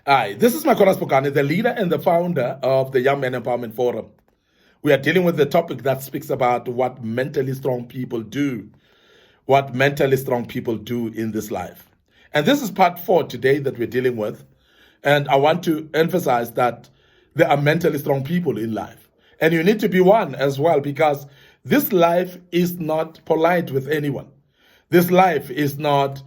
Hi, this is Makolas Pokani, the leader and the founder of the Young Men Empowerment Forum. We are dealing with the topic that speaks about what mentally strong people do, what mentally strong people do in this life. And this is part 4 today that we're dealing with. And I want to emphasize that there are mentally strong people in life. And you need to be one as well, because this life is not polite with anyone. This life is not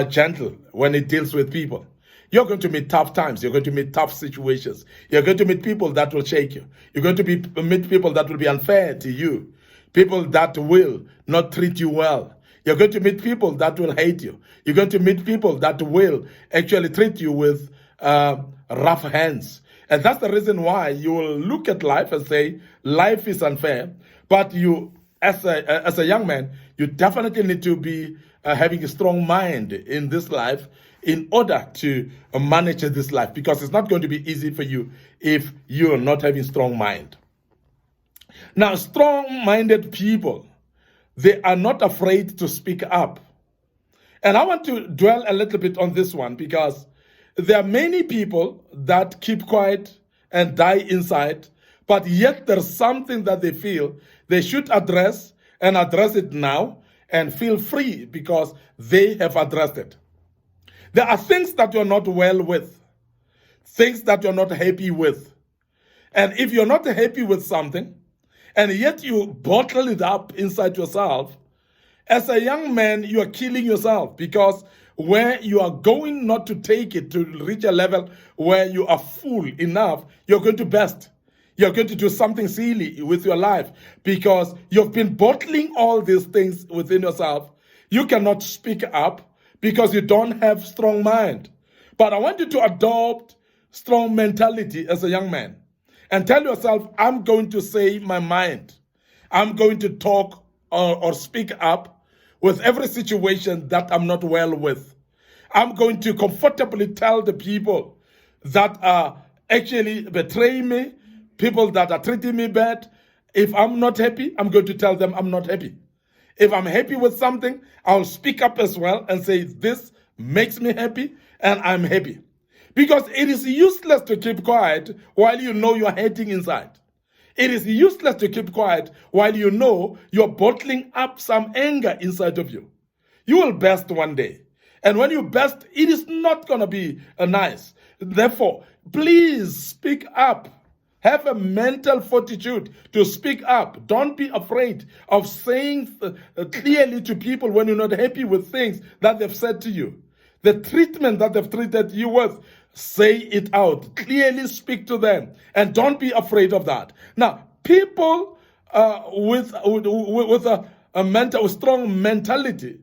gentle when it deals with people. You're going to meet tough times. You're going to meet tough situations. You're going to meet people that will shake you. You're going to meet people that will be unfair to you. People that will not treat you well. You're going to meet people that will hate you. You're going to meet people that will actually treat you with rough hands. And that's the reason why you will look at life and say, life is unfair. But you, as a young man, you definitely need to be having a strong mind in this life in order to manage this life, because it's not going to be easy for you if you're not having strong mind. Now, strong-minded people, they are not afraid to speak up. And I want to dwell a little bit on this one, because there are many people that keep quiet and die inside, but yet there's something that they feel they should address, and address it now, and feel free because they have addressed it. There are things that you're not well with, things that you're not happy with. And if you're not happy with something, and yet you bottle it up inside yourself, as a young man, you are killing yourself, because where you are going not to take it to reach a level where you are full enough, you're going to burst. You're going to do something silly with your life, because you've been bottling all these things within yourself. You cannot speak up because you don't have strong mind. But I want you to adopt strong mentality as a young man and tell yourself, I'm going to say my mind. I'm going to talk or speak up with every situation that I'm not well with. I'm going to comfortably tell the people that are actually betraying me, people that are treating me bad. If I'm not happy, I'm going to tell them I'm not happy. If I'm happy with something, I'll speak up as well and say, this makes me happy and I'm happy. Because it is useless to keep quiet while you know you're hating inside. It is useless to keep quiet while you know you're bottling up some anger inside of you. You will burst one day. And when you burst, it is not going to be nice. Therefore, please speak up. Have a mental fortitude to speak up. Don't be afraid of saying clearly to people when you're not happy with things that they've said to you. The treatment that they've treated you with, say it out. Clearly speak to them. And don't be afraid of that. Now, people with a strong mentality,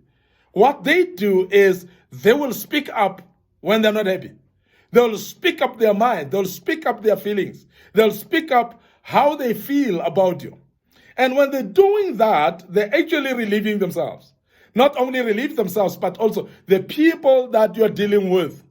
what they do is they will speak up when they're not happy. They'll speak up their mind. They'll speak up their feelings. They'll speak up how they feel about you. And when they're doing that, they're actually relieving themselves. Not only relieve themselves, but also the people that you're dealing with.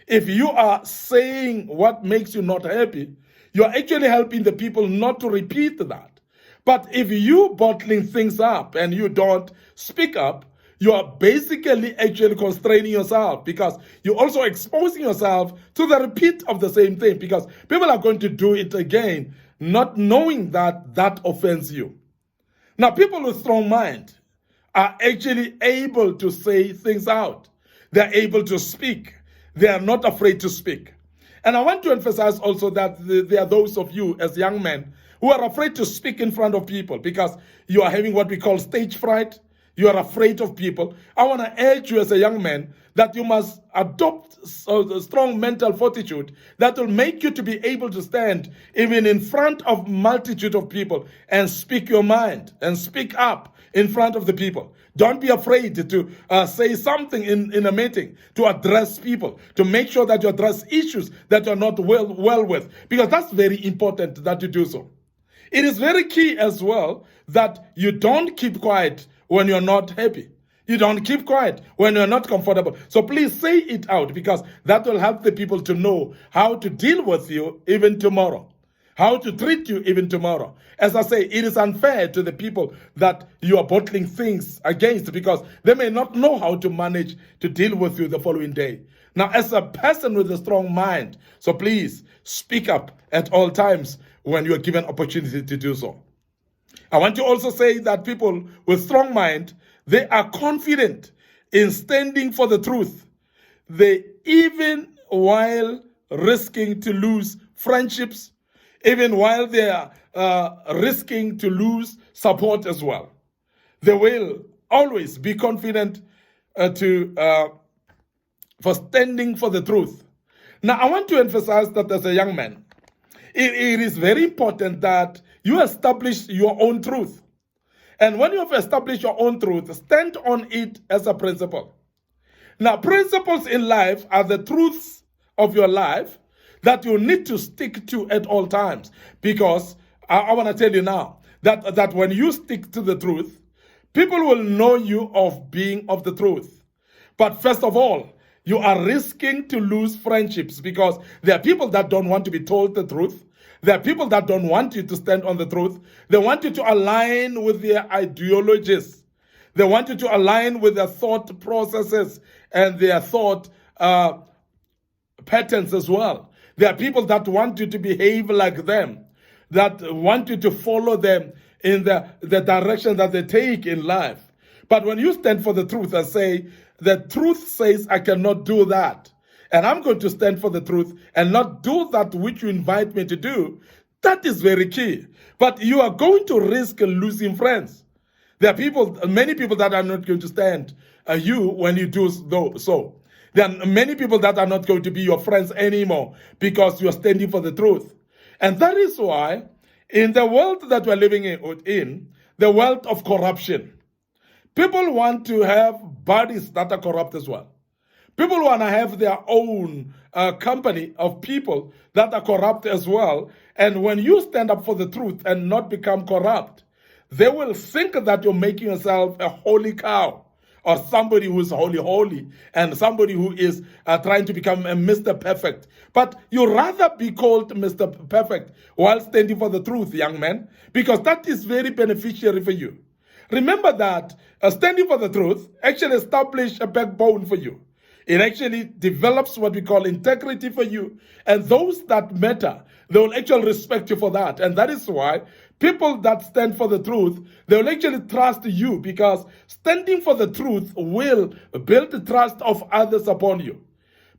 If you are saying what makes you not happy, you're actually helping the people not to repeat that. But if you bottling things up and you don't speak up, you are basically actually constraining yourself, because you're also exposing yourself to the repeat of the same thing, because people are going to do it again, not knowing that that offends you. Now, people with strong mind are actually able to say things out. They're able to speak. They are not afraid to speak. And I want to emphasize also that there are those of you as young men who are afraid to speak in front of people because you are having what we call stage fright. You are afraid of people. I want to urge you as a young man that you must adopt a strong mental fortitude that will make you to be able to stand even in front of multitude of people and speak your mind and speak up in front of the people. Don't be afraid to say something in a meeting, to address people, to make sure that you address issues that you're not well with, because that's very important that you do so. It is very key as well that you don't keep quiet when you're not happy. You don't keep quiet when you're not comfortable. So please say it out, because that will help the people to know how to deal with you even tomorrow, how to treat you even tomorrow. As I say, it is unfair to the people that you are bottling things against, because they may not know how to manage to deal with you the following day. Now, as a person with a strong mind, so please speak up at all times when you are given opportunity to do so. I want to also say that people with strong mind, they are confident in standing for the truth. They, even while risking to lose friendships, even while they are risking to lose support as well, they will always be confident for standing for the truth. Now, I want to emphasize that as a young man, it is very important that you establish your own truth. And when you have established your own truth, stand on it as a principle. Now, principles in life are the truths of your life that you need to stick to at all times. Because I want to tell you now that when you stick to the truth, people will know you of being of the truth. But first of all, you are risking to lose friendships because there are people that don't want to be told the truth. There are people that don't want you to stand on the truth. They want you to align with their ideologies. They want you to align with their thought processes and their thought patterns as well. There are people that want you to behave like them, that want you to follow them in the direction that they take in life. But when you stand for the truth and say, the truth says I cannot do that, and I'm going to stand for the truth and not do that which you invite me to do, that is very key. But you are going to risk losing friends. There are many people that are not going to stand you when you do so. There are many people that are not going to be your friends anymore because you are standing for the truth. And that is why in the world that we're living in, the world of corruption, people want to have bodies that are corrupt as well. People want to have their own company of people that are corrupt as well. And when you stand up for the truth and not become corrupt, they will think that you're making yourself a holy cow or somebody who is holy, and somebody who is trying to become a Mr. Perfect. But you rather be called Mr. Perfect while standing for the truth, young man, because that is very beneficiary for you. Remember that standing for the truth actually establishes a backbone for you. It actually develops what we call integrity for you. And those that matter, they will actually respect you for that. And that is why people that stand for the truth, they will actually trust you, because standing for the truth will build the trust of others upon you.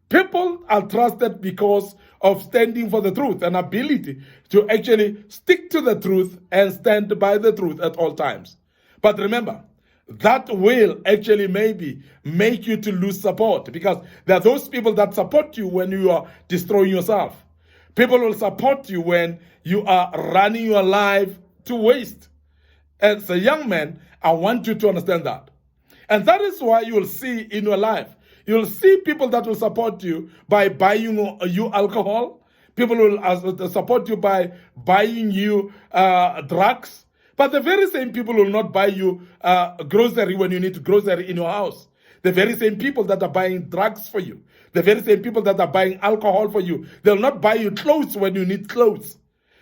People are trusted because of standing for the truth and ability to actually stick to the truth and stand by the truth at all times. But remember, that will actually maybe make you to lose support, because there are those people that support you when you are destroying yourself. People will support you when you are running your life to waste. As a young man, I want you to understand that. And that is why you will see in your life, you'll see people that will support you by buying you alcohol. People will support you by buying you drugs. But the very same people will not buy you grocery when you need grocery in your house. The very same people that are buying drugs for you. The very same people that are buying alcohol for you. They'll not buy you clothes when you need clothes.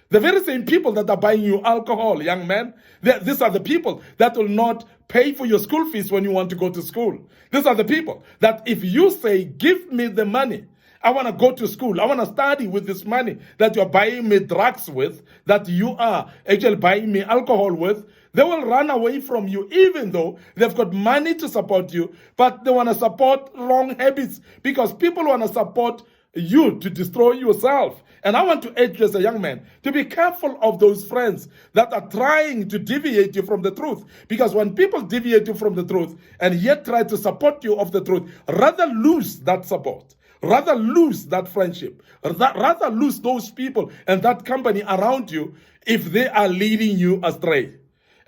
The very same people that are buying you alcohol, young man, these are the people that will not pay for your school fees when you want to go to school. These are the people that if you say, give me the money, I want to go to school, I want to study with this money that you're buying me drugs with, that you are actually buying me alcohol with, they will run away from you even though they've got money to support you, but they want to support wrong habits because people want to support you to destroy yourself. And I want to urge you as a young man to be careful of those friends that are trying to deviate you from the truth. Because when people deviate you from the truth and yet try to support you of the truth, rather lose that support. Rather lose that friendship. Rather lose those people and that company around you if they are leading you astray.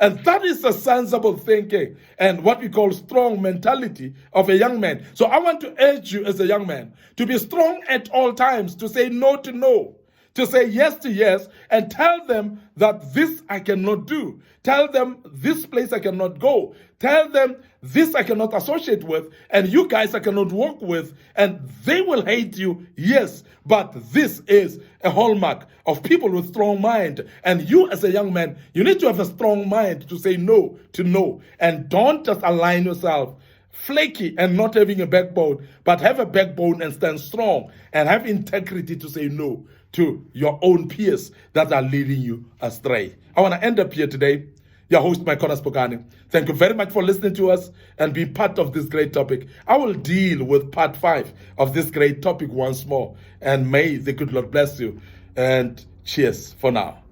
And that is a sensible thinking and what we call strong mentality of a young man. So I want to urge you as a young man to be strong at all times, to say no to no, to say yes to yes, and tell them that this I cannot do. Tell them this place I cannot go. Tell them this I cannot associate with, and you guys I cannot work with, and they will hate you, yes, but this is a hallmark of people with strong mind. And you as a young man, you need to have a strong mind to say no to no, and don't just align yourself flaky and not having a backbone, but have a backbone and stand strong and have integrity to say no to your own peers that are leading you astray. I want to end up here today. Your host, Mike Spokane. Thank you very much for listening to us and being part of this great topic. I will deal with part 5 of this great topic once more. And may the good Lord bless you. And cheers for now.